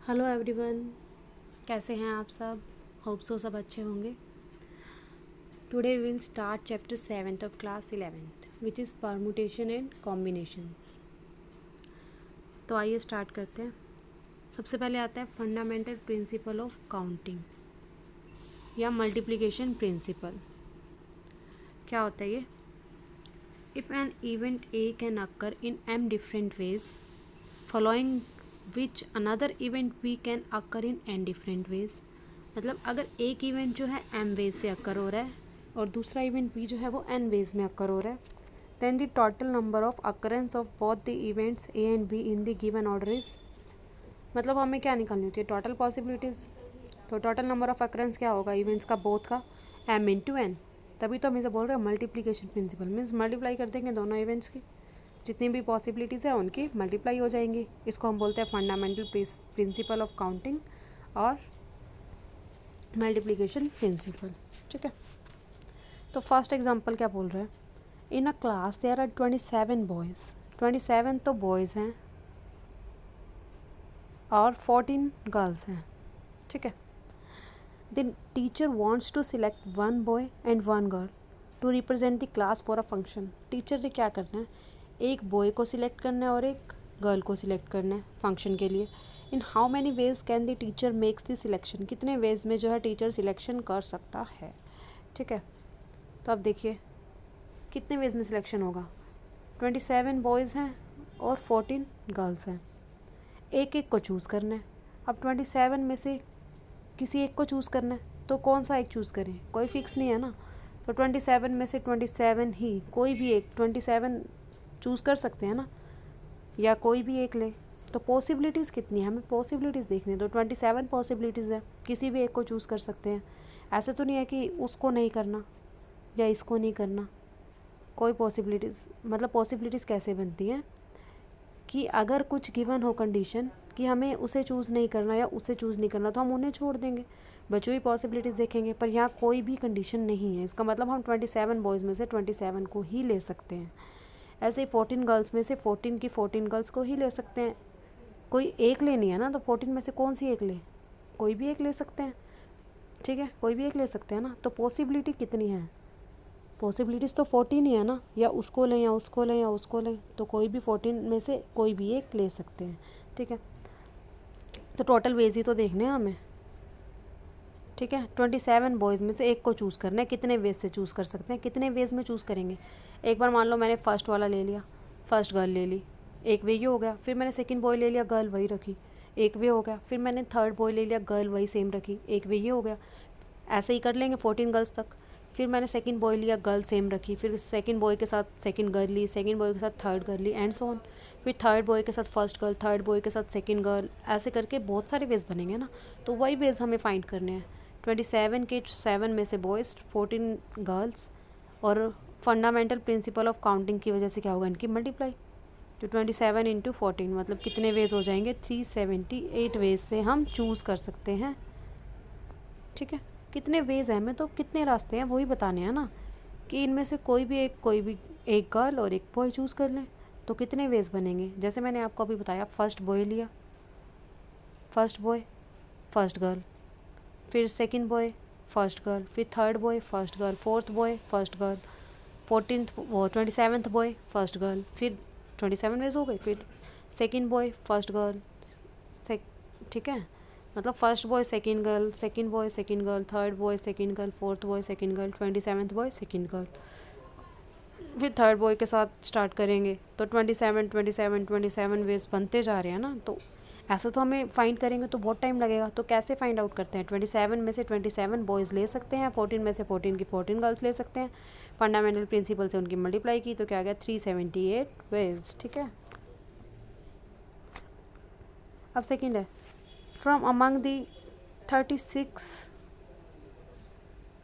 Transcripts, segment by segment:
Hello everyone, कैसे हैं आप सब। होप सो सब अच्छे होंगे। Today we will start chapter 7th of class 11th which is permutation and combinations. तो आइए स्टार्ट करते हैं। सबसे पहले आता है फंडामेंटल प्रिंसिपल ऑफ काउंटिंग या मल्टीप्लिकेशन प्रिंसिपल। क्या होता है ये? If an event A can occur in m different ways following which another event b can occur in n different ways. मतलब अगर एक इवेंट जो है m वेज से अक्कर हो रहा है और दूसरा इवेंट b जो है वो n वेज में अक्कर हो रहा है, then the total number of occurrence of both the events a and b in the given order is. मतलब हमें क्या निकालनी होती है? Total possibilities. तो टोटल नंबर ऑफ अकरेंस क्या होगा इवेंट्स का? बोथ का m इंटू n। तभी तो हम इसे बोल रहे हैं मल्टीप्लिकेशन प्रिंसिपल। मीन्स मल्टीप्लाई कर देंगे दोनों इवेंट्स की, जितनी भी पॉसिबिलिटीज़ है उनकी मल्टीप्लाई हो जाएंगी। इसको हम बोलते हैं फंडामेंटल प्रिंसिपल ऑफ काउंटिंग और मल्टीप्लिकेशन प्रिंसिपल। ठीक है, तो फर्स्ट एग्जांपल क्या बोल रहे हैं? In a class there are 27 boys. 27 तो बॉयज़ हैं और 14 गर्ल्स हैं। ठीक है, the teacher wants to select one boy and one girl to represent the class for a function. Teacher ने क्या करना है? एक बॉय को सिलेक्ट करना है और एक गर्ल को सिलेक्ट करना है फंक्शन के लिए। In how many ways can the teacher makes the selection? कितने वेज में जो है टीचर सिलेक्शन कर सकता है। ठीक है, तो अब देखिए कितने वेज में सिलेक्शन होगा। 27 बॉयज़ हैं और 14 गर्ल्स हैं। एक एक को चूज़ करना है। अब 27 में से किसी एक को चूज़ करना है, तो कौन सा एक चूज़ करें? कोई फिक्स नहीं है ना। तो 27 में से 27 ही, कोई भी एक 27 चूज़ कर सकते हैं ना, या कोई भी एक ले। तो पॉसिबिलिटीज़ कितनी है? हमें पॉसिबिलिटीज़ देखनी है। तो 27 पॉसिबिलिटीज़ है, किसी भी एक को चूज़ कर सकते हैं। ऐसे तो नहीं है कि उसको नहीं करना या इसको नहीं करना। कोई पॉसिबिलिटीज़, मतलब पॉसिबिलिटीज़ कैसे बनती हैं कि अगर कुछ गिवन हो कंडीशन कि हमें उसे चूज़ नहीं करना या उसे चूज़ नहीं करना, तो हम उन्हें छोड़ देंगे, बची हुई पॉसिबिलिटीज़ देखेंगे। पर यहाँ कोई भी कंडीशन नहीं है, इसका मतलब हम 27 बॉयज़ में से 27 को ही ले सकते हैं। ऐसे ही 14 गर्ल्स में से 14 की 14 गर्ल्स को ही ले सकते हैं। कोई एक लेनी है ना, तो 14 में से कौन सी एक ले? कोई भी एक ले सकते हैं। ठीक है, कोई भी एक ले सकते हैं ना। तो पॉसिबिलिटी कितनी है? पॉसिबिलिटीज़ तो 14 ही है ना, या उसको लें या उसको लें या उसको लें, तो कोई भी 14 में से कोई भी एक ले सकते हैं। ठीक है, तो टोटल वेज ही तो देखने हैं हमें। ठीक है, 27 बॉयज़ में से एक को चूज़ करना है। कितने वेज से चूज़ कर सकते हैं? कितने वेज में चूज़ करेंगे? एक बार मान लो मैंने फर्स्ट वाला ले लिया, फर्स्ट गर्ल ले ली, एक वे ये हो गया। फिर मैंने सेकंड बॉय ले लिया, गर्ल वही रखी, एक वे हो गया। फिर मैंने थर्ड बॉय ले लिया, गर्ल वही सेम रखी, एक वे ये हो गया। ऐसे ही कर लेंगे 14 गर्ल्स तक। फिर मैंने सेकंड बॉय लिया, गर्ल सेम रखी, फिर सेकंड बॉय के साथ सेकंड गर्ल ली, सेकंड बॉय के साथ थर्ड गर्ल ली, एंड सो ऑन। फिर थर्ड बॉय के साथ फर्स्ट गर्ल, थर्ड बॉय के साथ सेकंड गर्ल, ऐसे करके बहुत सारे वेज बनेंगे ना। तो वही वेज हमें फाइंड करने हैं। 27 के 7 में से बॉयज़, 14 गर्ल्स, और फंडामेंटल प्रिंसिपल ऑफ काउंटिंग की वजह से क्या होगा? इनकी मल्टीप्लाई। तो 27 इंटू 14 मतलब कितने वेज हो जाएंगे? 378 वेज से हम चूज़ कर सकते हैं। ठीक है, कितने वेज हैं, हमें तो कितने रास्ते हैं वही बताने हैं ना, कि इनमें से कोई भी एक गर्ल और एक बॉय चूज़ कर लें, तो कितने वेज बनेंगे? जैसे मैंने आपको अभी बताया, फर्स्ट बॉय लिया, फर्स्ट बॉय फर्स्ट गर्ल, फिर सेकंड बॉय फर्स्ट गर्ल, फिर third boy first girl, fourth boy first girl, 27th boy first girl, फिर 27 वेज हो गए। फिर सेकंड बॉय फर्स्ट गर्ल, ठीक है, मतलब first boy second girl, second boy second girl, third boy second girl, fourth boy second girl, 27th boy second girl. फिर third boy के साथ स्टार्ट करेंगे, तो 27 वेज बनते जा रहे हैं ना। तो ऐसा तो हमें फाइंड करेंगे तो बहुत टाइम लगेगा। तो कैसे फाइंड आउट करते हैं? 27 में से 27 बॉयज़ ले सकते हैं, 14 में से 14 की 14 गर्ल्स ले सकते हैं। फंडामेंटल प्रिंसिपल से उनकी मल्टीप्लाई की तो क्या आ गया? 378 वेज। ठीक है, अब सेकेंड है, from among the 36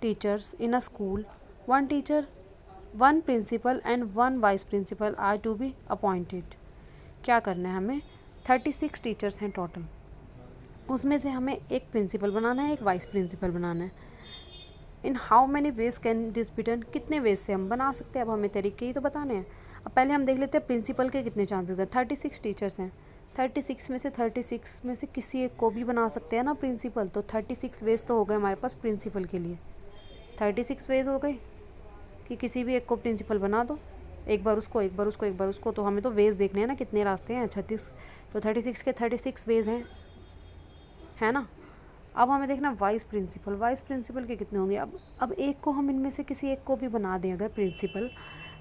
teachers in a school, one teacher, one principal and one vice principal are to be appointed. क्या करना है हमें? 36 टीचर्स हैं टोटल, उसमें से हमें एक प्रिंसिपल बनाना है, एक वाइस प्रिंसिपल बनाना है। In how many ways can this be done? कितने वेज से हम बना सकते हैं? अब हमें तरीके ही तो बताने हैं। अब पहले हम देख लेते हैं प्रिंसिपल के कितने चांसेस हैं। 36 टीचर्स हैं 36 में से 36 में से किसी एक को भी बना सकते हैं ना प्रिंसिपल, तो 36 वेज तो हो गए हमारे पास प्रिंसिपल के लिए। 36 वेज हो गए कि किसी भी एक को प्रिंसिपल बना दो, एक बार उसको एक बार उसको एक बार उसको। तो हमें तो वेज देखने हैं ना कितने रास्ते हैं, 36, तो 36 के 36 वेज हैं, है ना। अब हमें देखना वाइस प्रिंसिपल, वाइस प्रिंसिपल के कितने होंगे। अब एक को हम इनमें से किसी एक को भी बना दें अगर प्रिंसिपल,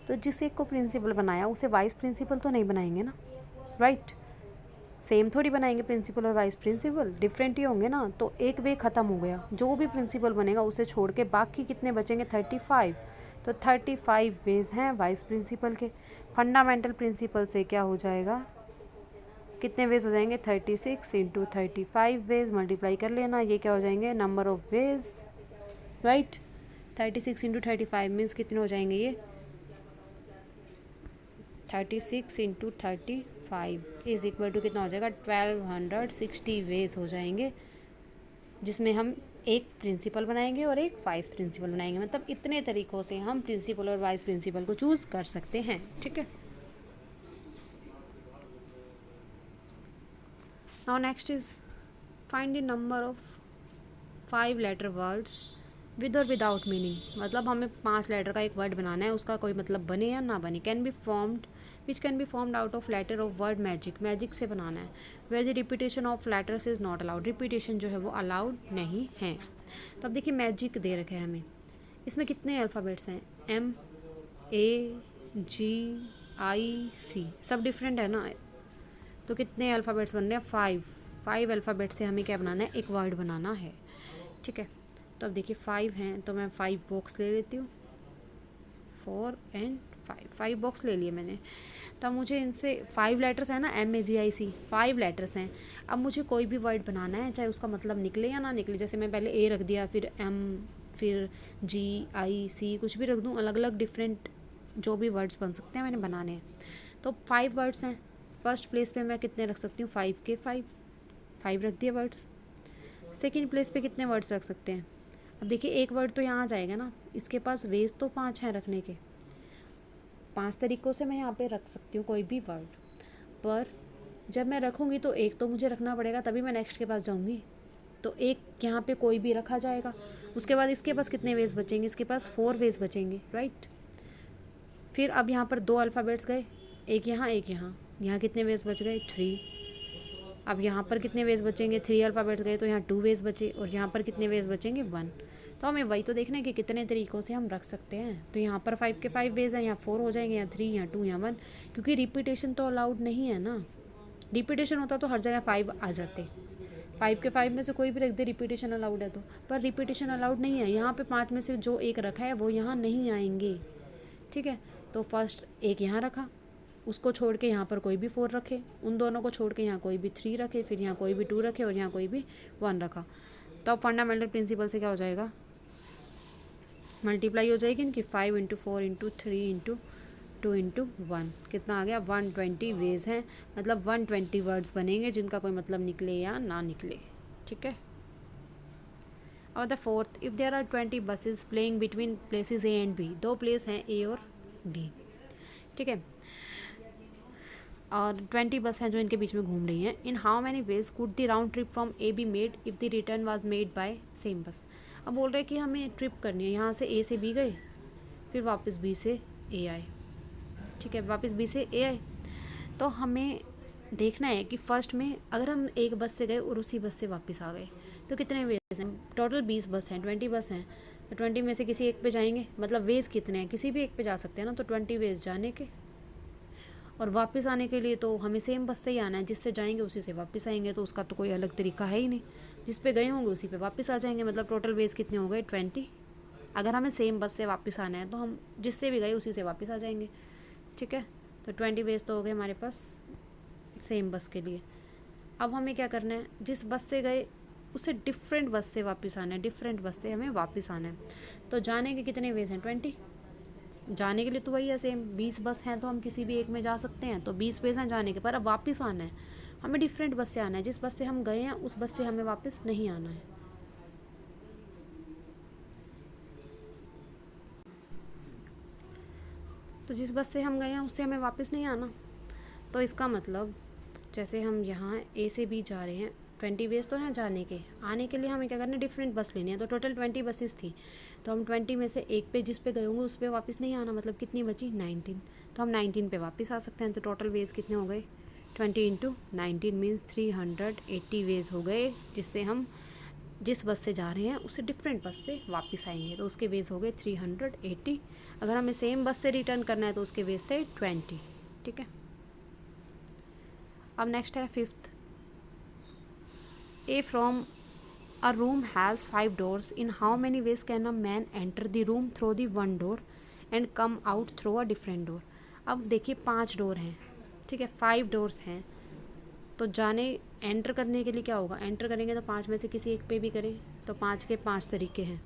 तो जिस एक को प्रिंसिपल बनाया उसे वाइस प्रिंसिपल तो नहीं बनाएंगे ना, राइट। सेम थोड़ी बनाएंगे प्रिंसिपल और वाइस प्रिंसिपल, डिफरेंट ही होंगे ना। तो एक वे ख़त्म हो गया, जो भी प्रिंसिपल बनेगा उसे छोड़ के बाकी कितने बचेंगे, 35। तो 35 वेज हैं वाइस प्रिंसिपल के। फंडामेंटल प्रिंसिपल से क्या हो जाएगा, कितने वेज हो जाएंगे, 36 इंटू 35 वेज, मल्टीप्लाई कर लेना, ये क्या हो जाएंगे, number of ways, right. 36 into 35 means कितने हो जाएंगे ये, 36 इंटू 35 इज इक्वल टू कितना हो जाएगा, 1260 वेज हो जाएंगे, जिसमें हम एक प्रिंसिपल बनाएंगे और एक वाइस प्रिंसिपल बनाएंगे। मतलब इतने तरीक़ों से हम प्रिंसिपल और वाइस प्रिंसिपल को चूज़ कर सकते हैं, ठीक है। Now next is find the number of 5 letter words with और विदाउट मीनिंग। मतलब हमें 5 लेटर का एक वर्ड बनाना है, उसका कोई मतलब बने या ना बने। Can be formed which can be formed out of letter of word magic, magic से बनाना है। Where the repetition of letters is not allowed, repetition जो है वो अलाउड नहीं है। तो अब देखिए मैजिक दे रखे हैं हमें, इसमें कितने अल्फ़ाबेट्स हैं, MAGIC, सब डिफरेंट है ना। तो कितने अल्फ़ाबेट्स बन रहे हैं, 5 अल्फ़ाबेट से हमें क्या बनाना है, एक वर्ड बनाना है, ठीक है। तो अब देखिए 5 हैं, तो मैं 5 बॉक्स ले लेती हूँ, 4 एंड 5 बॉक्स ले लिए मैंने। तो मुझे इनसे 5 लेटर्स हैं ना, MAGIC 5 लेटर्स हैं। अब मुझे कोई भी वर्ड बनाना है, चाहे उसका मतलब निकले या ना निकले। जैसे मैं पहले A रख दिया, फिर M, फिर GIC, कुछ भी रख दूँ, अलग अलग डिफरेंट जो भी वर्ड्स बन सकते हैं मैंने बनाने हैं। तो 5 वर्ड्स हैं। फर्स्ट प्लेस पे मैं कितने रख सकती हूँ, 5 के 5 रख दिए वर्ड्स। सेकेंड प्लेस पे कितने वर्ड्स रख सकते हैं, अब देखिए एक वर्ड तो यहाँ आ जाएगा ना, इसके पास वेज तो 5 हैं रखने के। 5 तरीक़ों से मैं यहाँ पे रख सकती हूँ कोई भी वर्ड, पर जब मैं रखूँगी तो एक तो मुझे रखना पड़ेगा, तभी मैं नेक्स्ट के पास जाऊँगी। तो एक यहाँ पे कोई भी रखा जाएगा, उसके बाद इसके पास कितने वेज बचेंगे, इसके पास 4 वेज बचेंगे, राइट। फिर अब यहाँ पर 2 अल्फ़ाबेट्स गए, एक यहाँ एक यहाँ, यहाँ कितने वेज बच गए, 3। अब यहाँ पर कितने वेज बचेंगे, 3 अल्फ़ाबेट्स गए तो यहाँ 2 वेज बचे, और यहाँ पर कितने वेज बचेंगे, 1। तो हमें वही तो देखना है कि कितने तरीक़ों से हम रख सकते हैं। तो यहाँ पर 5 के 5 वेज हैं, यहाँ 4 हो जाएंगे, यहाँ 3, यहाँ 2, यहाँ 1, क्योंकि रिपीटेशन तो अलाउड नहीं है ना। रिपीटेशन होता तो हर जगह 5 आ जाते, 5 के 5 में से कोई भी रख दे, रिपीटेशन अलाउड है तो। पर रिपीटेशन अलाउड नहीं है, यहाँ पे 5 में से जो एक रखा है वो यहाँ नहीं आएंगे, ठीक है। तो फर्स्ट एक यहाँ रखा, उसको छोड़ के यहाँ पर कोई भी 4 रखे, उन दोनों को छोड़ के यहाँ कोई भी 3 रखे, फिर यहाँ कोई भी 2 रखे, और यहाँ कोई भी 1 रखा। तो अब फंडामेंटल प्रिंसिपल से क्या हो जाएगा, मल्टीप्लाई हो जाएगी इनकी, 5 इंटू 4 इंटू 3 इंटू 2 इंटू 1, कितना आ गया, 120 वेज हैं। मतलब 120 वर्ड्स बनेंगे जिनका कोई मतलब निकले या ना निकले, ठीक है। और the fourth, if there are 20 buses playing between places A and B, 2 place हैं A और B, ठीक है, और 20 बस हैं जो इनके बीच में घूम रही हैं। In how many ways could the round trip from A be made if the return was made by same बस। अब बोल रहे हैं कि हमें ट्रिप करनी है, यहाँ से A से B गए, फिर वापस B से A आए, ठीक है, वापस B से A आए। तो हमें देखना है कि फ़र्स्ट में अगर हम एक बस से गए और उसी बस से वापस आ गए तो कितने वेज हैं, टोटल 20 बस हैं, 20 बस हैं, तो 20 में से किसी एक पे जाएंगे, मतलब वेज कितने हैं, किसी भी एक पे जा सकते हैं ना। तो 20 वेज जाने के, और वापस आने के लिए तो हमें सेम बस से ही आना है, जिससे जाएंगे उसी से वापस आएंगे, तो उसका तो कोई अलग तरीका है ही नहीं, जिस पे गए होंगे उसी पे वापस आ जाएंगे। मतलब टोटल वेज कितने हो गए, 20। अगर हमें सेम बस से वापस आना है तो हम जिससे भी गए उसी से वापस आ जाएंगे, ठीक है। तो 20 वेज तो हो गए हमारे पास सेम बस के लिए। अब हमें क्या करना है, जिस बस से गए उससे डिफरेंट बस से वापस आना है, डिफरेंट बस से हमें वापस आना है। तो जाने के कितने वेज हैं, 20। जाने के लिए तो वही है सेम, 20 बस हैं तो हम किसी भी एक में जा सकते हैं, तो 20 वेज हैं जाने के। पर अब वापस आना है, हमें डिफरेंट बस से आना है, जिस बस से हम गए हैं उस बस से हमें वापस नहीं आना है। तो जिस बस से हम गए हैं उससे हमें वापस नहीं आना, तो इसका मतलब जैसे हम यहाँ ए से बी जा रहे हैं, 20 वेज तो हैं जाने के, आने के लिए हमें क्या करना है, डिफरेंट बस लेनी है। तो टोटल 20 बसेस थी, तो हम 20 में से एक पे जिस पे गए होंगे उस पर वापस नहीं आना, मतलब कितनी बची 19, तो हम 19 पे वापस आ सकते हैं। तो टोटल वेज कितने हो गए, 20 इंटू 19 मीन्स 380 वेज हो गए, जिससे हम जिस बस से जा रहे हैं उससे डिफरेंट बस से वापस आएंगे, तो उसके वेज हो गए 380। अगर हमें सेम बस से रिटर्न करना है तो उसके वेज थे 20। ठीक है, अब नेक्स्ट है fifth. A from a room has 5 doors, in how many ways can a man enter the room through the 1 door and come out through a different door. अब देखिए 5 डोर हैं, ठीक है, 5 doors हैं, तो जाने एंटर करने के लिए क्या होगा, एंटर करेंगे तो 5 में से किसी एक पे भी करें, तो 5 के 5 तरीके हैं।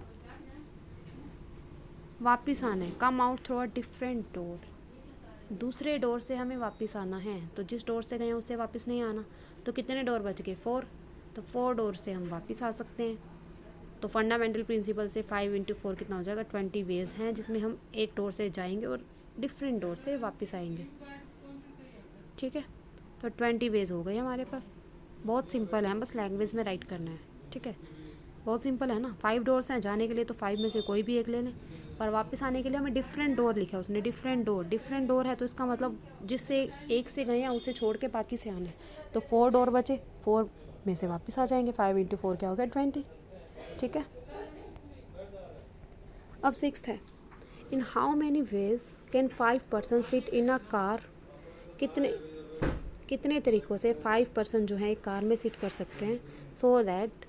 वापस आना है, come out through a different door, दूसरे डोर से हमें वापस आना है, तो जिस डोर से गए हैं उससे वापस नहीं आना। तो कितने डोर बच गए, 4, तो 4 डोर से हम वापस आ सकते हैं। तो फंडामेंटल प्रिंसिपल से 5 इंटू 4 कितना हो जाएगा, 20 वेज हैं जिसमें हम एक डोर से जाएंगे और डिफरेंट डोर से वापस आएंगे। ठीक है, तो 20 वेज हो गए हमारे पास। बहुत सिंपल है, बस लैंग्वेज में राइट करना है। ठीक है, बहुत सिंपल है ना। 5 डोर्स हैं, जाने के लिए तो 5 में से कोई भी एक ले लें, पर वापस आने के लिए हमें डिफरेंट डोर लिखा है उसने, डिफरेंट डोर है, तो इसका मतलब जिससे एक से गए हैं उसे छोड़ के बाकी से आना है। तो 4 डोर बचे, 4 में से वापस आ जाएंगे, 5 इंटू 4 क्या हो गया, 20। ठीक है, अब सिक्स्थ है, in how many ways can 5 person sit in a car, कितने कितने तरीक़ों से 5 पर्सन जो है एक कार में सिट कर सकते हैं, so that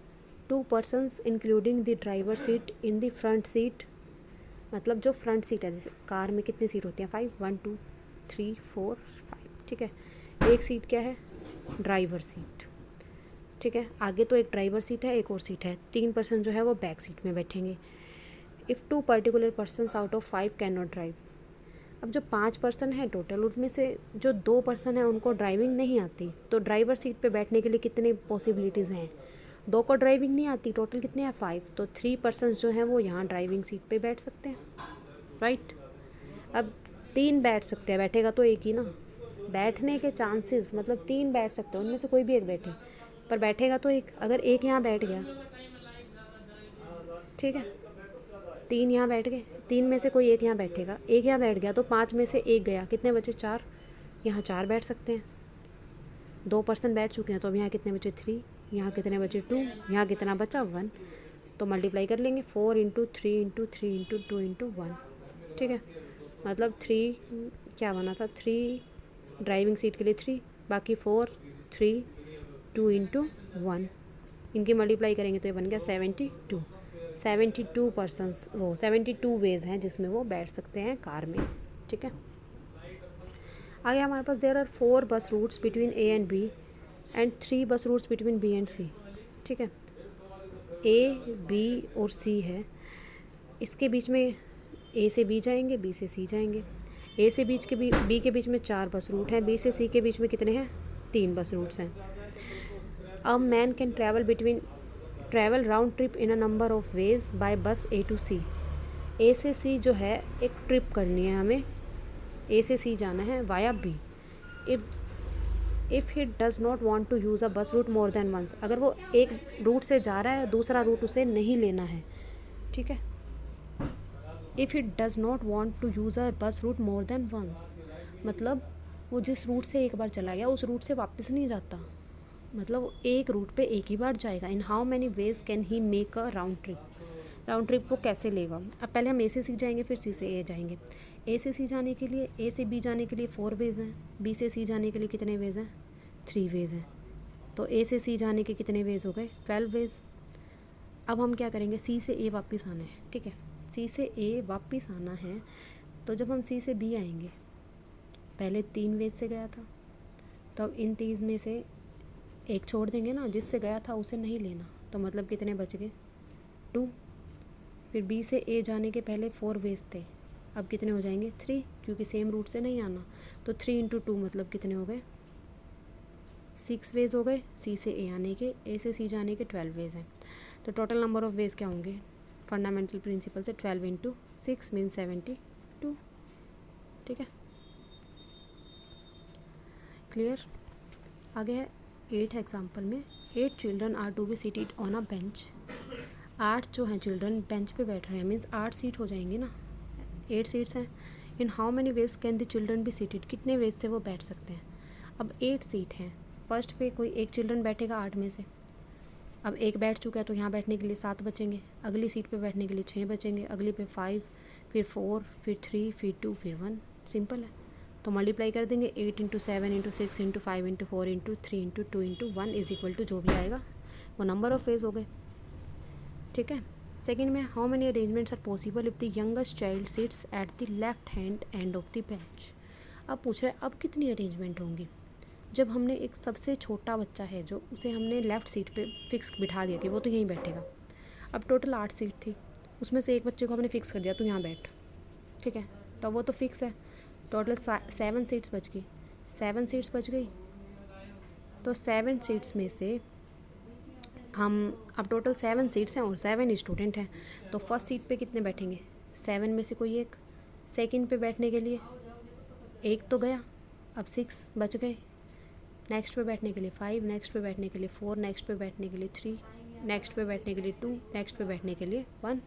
2 persons including the driver seat in the front seat, मतलब जो फ्रंट सीट है, जैसे कार में कितनी सीट होती हैं, 5, 1 2 3 4 5। ठीक है, एक सीट क्या है, ड्राइवर सीट। ठीक है, आगे तो एक ड्राइवर सीट है, एक और सीट है, 3 पर्सन जो है वो बैक सीट में बैठेंगे। If 2 particular persons out of 5 can not drive, अब जो 5 पर्सन है टोटल, उनमें से जो 2 पर्सन है उनको ड्राइविंग नहीं आती, तो ड्राइवर सीट पे बैठने के लिए कितनी पॉसिबिलिटीज़ हैं, 2 को ड्राइविंग नहीं आती, टोटल कितने हैं 5, तो 3 पर्सनस जो हैं वो यहाँ ड्राइविंग सीट पे बैठ सकते हैं। राइट, अब 3 बैठ सकते हैं, बैठेगा तो एक ही ना, बैठने के चांसेस मतलब 3 बैठ सकते हैं, उनमें से कोई भी एक बैठे, पर बैठेगा तो एक, अगर एक यहाँ बैठ गया, ठीक है, 3 यहाँ बैठ गए, 3 में से कोई एक यहाँ बैठेगा, एक यहाँ बैठ गया, तो 5 में से एक गया, कितने बचे 4, यहाँ 4 बैठ सकते हैं, 2 पर्सन बैठ चुके हैं, तो अब यहाँ कितने बचे 3, यहाँ कितने बचे 2, यहाँ कितना बचा 1, तो मल्टीप्लाई कर लेंगे 4 इंटू 3 इंटू 3 इंटू 2 इंटू 1। ठीक है, मतलब 3 क्या बना था, 3 ड्राइविंग सीट के लिए 3, बाकी 4 3 2 इंटू 1, इनकी मल्टीप्लाई करेंगे तो ये बन गया 72 पर्सनस, वो 72 वेज हैं जिसमें वो बैठ सकते हैं कार में। ठीक है, आगे हमारे पास there are 4 bus routes between A and B and 3 bus routes between B and C. ठीक है, ए बी और सी है, इसके बीच में ए से बी जाएंगे, बी से सी जाएंगे, ए से बीच के बी के बीच में 4 बस रूट हैं, बी से सी के बीच में कितने हैं, 3 बस रूट्स हैं। A man can travel round trip in a number of ways bye बस ए टू सी, ए से सी जो है एक ट्रिप करनी है हमें, ए से सी जाना है via B. If he does not want to use a bus route more than once, अगर वो एक रूट से जा रहा है दूसरा रूट उसे नहीं लेना है। ठीक है, if he does not want to use a bus route more than once, मतलब वो जिस रूट से एक बार चला गया उस रूट से वापस नहीं जाता, मतलब वो एक रूट पे एक ही बार जाएगा। In how many ways can he make a round trip वो कैसे लेगा। अब पहले हम ए से सी जाएंगे, फिर सी से ए जाएंगे। ए से सी जाने के लिए, ए से बी जाने के लिए 4 वेज हैं, बी से सी जाने के लिए कितने वेज हैं, 3 वेज हैं, तो ए से सी जाने के कितने वेज हो गए, 12 वेज। अब हम क्या करेंगे, सी से ए वापस आना है। ठीक है, सी से ए वापस आना है, तो जब हम सी से बी आएंगे, पहले 3 वेज से गया था, तो अब इन 3 में से एक छोड़ देंगे ना, जिससे गया था उसे नहीं लेना, तो मतलब कितने बच गए, 2। फिर बी से ए जाने के पहले 4 वेज थे, अब कितने हो जाएंगे, 3, क्योंकि सेम रूट से नहीं आना, तो 3 इंटू 2 मतलब कितने हो गए, 6 वेज हो गए। सी से ए आने के, ए से सी जाने के 12 वेज हैं, तो टोटल नंबर ऑफ वेज क्या होंगे, फंडामेंटल प्रिंसिपल से 12 इंटू 6 मीन 72। ठीक है, क्लियर। आगे है 8 एग्जाम्पल में 8 children are to be seated on a bench. 8 जो हैं चिल्ड्रन बेंच पे बैठ रहे हैं, मीन्स 8 सीट हो जाएंगी ना, 8 सीट्स हैं। In how many ways can the children be seated, कितने वेज से वो बैठ सकते हैं। अब 8 सीट हैं, फर्स्ट पे कोई एक चिल्ड्रन बैठेगा 8 में से। अब एक बैठ चुका है तो यहाँ बैठने के लिए 7 बचेंगे, अगली सीट पे बैठने के लिए 6 बचेंगे, अगली पे 5, फिर 4, फिर 3, फिर 2, फिर 1। सिंपल है। तो मल्टीप्लाई कर देंगे 8 into 7 into 6 into 5 into 4 into 3 into 2 into 1 is equal to जो भी आएगा वो नंबर ऑफ वेज हो गए। ठीक है। सेकेंड में how many arrangements are possible if the youngest child sits at the left hand end of the bench. अब पूछ रहे हैं अब कितनी अरेंजमेंट होंगी। जब हमने एक सबसे छोटा बच्चा है जो उसे हमने लेफ़्ट सीट पे फिक्स बिठा दिया कि वो तो यहीं बैठेगा। अब टोटल 8 सीट थी, उसमें से एक बच्चे को हमने फिक्स कर दिया तो यहाँ बैठ। ठीक है, तो वो तो फिक्स है। टोटल 7 सीट्स बच गई, 7 सीट्स बच गई। तो 7 सीट्स में से हम अब टोटल 7 सीट्स हैं और 7 स्टूडेंट हैं, तो फर्स्ट सीट पे कितने बैठेंगे, 7 में से कोई एक। सेकंड पे बैठने के लिए एक तो गया, अब 6 बच गए। नेक्स्ट पे बैठने के लिए 5, नेक्स्ट पे बैठने के लिए 4, नेक्स्ट पे बैठने के लिए 3, नेक्स्ट पे बैठने के लिए 2, नेक्स्ट पे बैठने के लिए 1।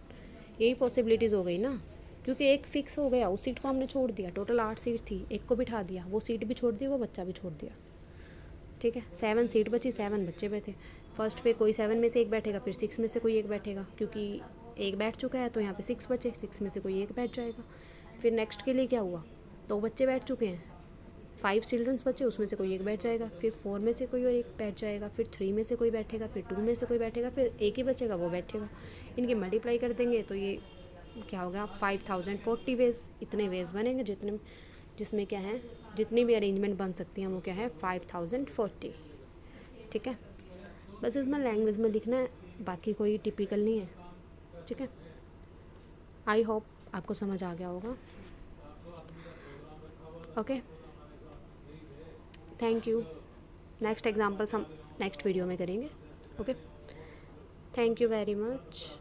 यही पॉसिबिलिटीज़ हो गई ना, क्योंकि एक फिक्स हो गया, उस सीट को हमने छोड़ दिया। टोटल 8 सीट थी, एक को बिठा दिया, वो सीट भी छोड़ दी, वो बच्चा भी छोड़ दिया। ठीक है, 7 सीट बची, 7 बच्चे बैठे। फर्स्ट पे कोई 7 में से एक बैठेगा, फिर 6 में से कोई एक बैठेगा, क्योंकि एक बैठ चुका है तो यहाँ पे 6 बचे, 6 में से कोई एक बैठ जाएगा। फिर नेक्स्ट के लिए क्या हुआ, 2 बच्चे बैठ चुके हैं, 5 चिल्ड्रंस बचे, उसमें से कोई एक बैठ जाएगा, फिर 4 में से कोई और एक बैठ जाएगा, फिर 3 में से कोई बैठेगा, फिर 2 में से कोई बैठेगा, फिर एक ही बचेगा वो बैठेगा। इनकी मल्टीप्लाई कर देंगे तो ये क्या होगा 5040 वेज। इतने वेज बनेंगे जिसमें क्या है, जितनी भी अरेंजमेंट बन सकती हैं वो क्या है 5040। ठीक है, बस इसमें लैंग्वेज में लिखना है, बाकी कोई टिपिकल नहीं है। ठीक है, आई होप आपको समझ आ गया होगा। Okay, thank you. Next examples हम नेक्स्ट वीडियो में करेंगे। Okay, thank you very much.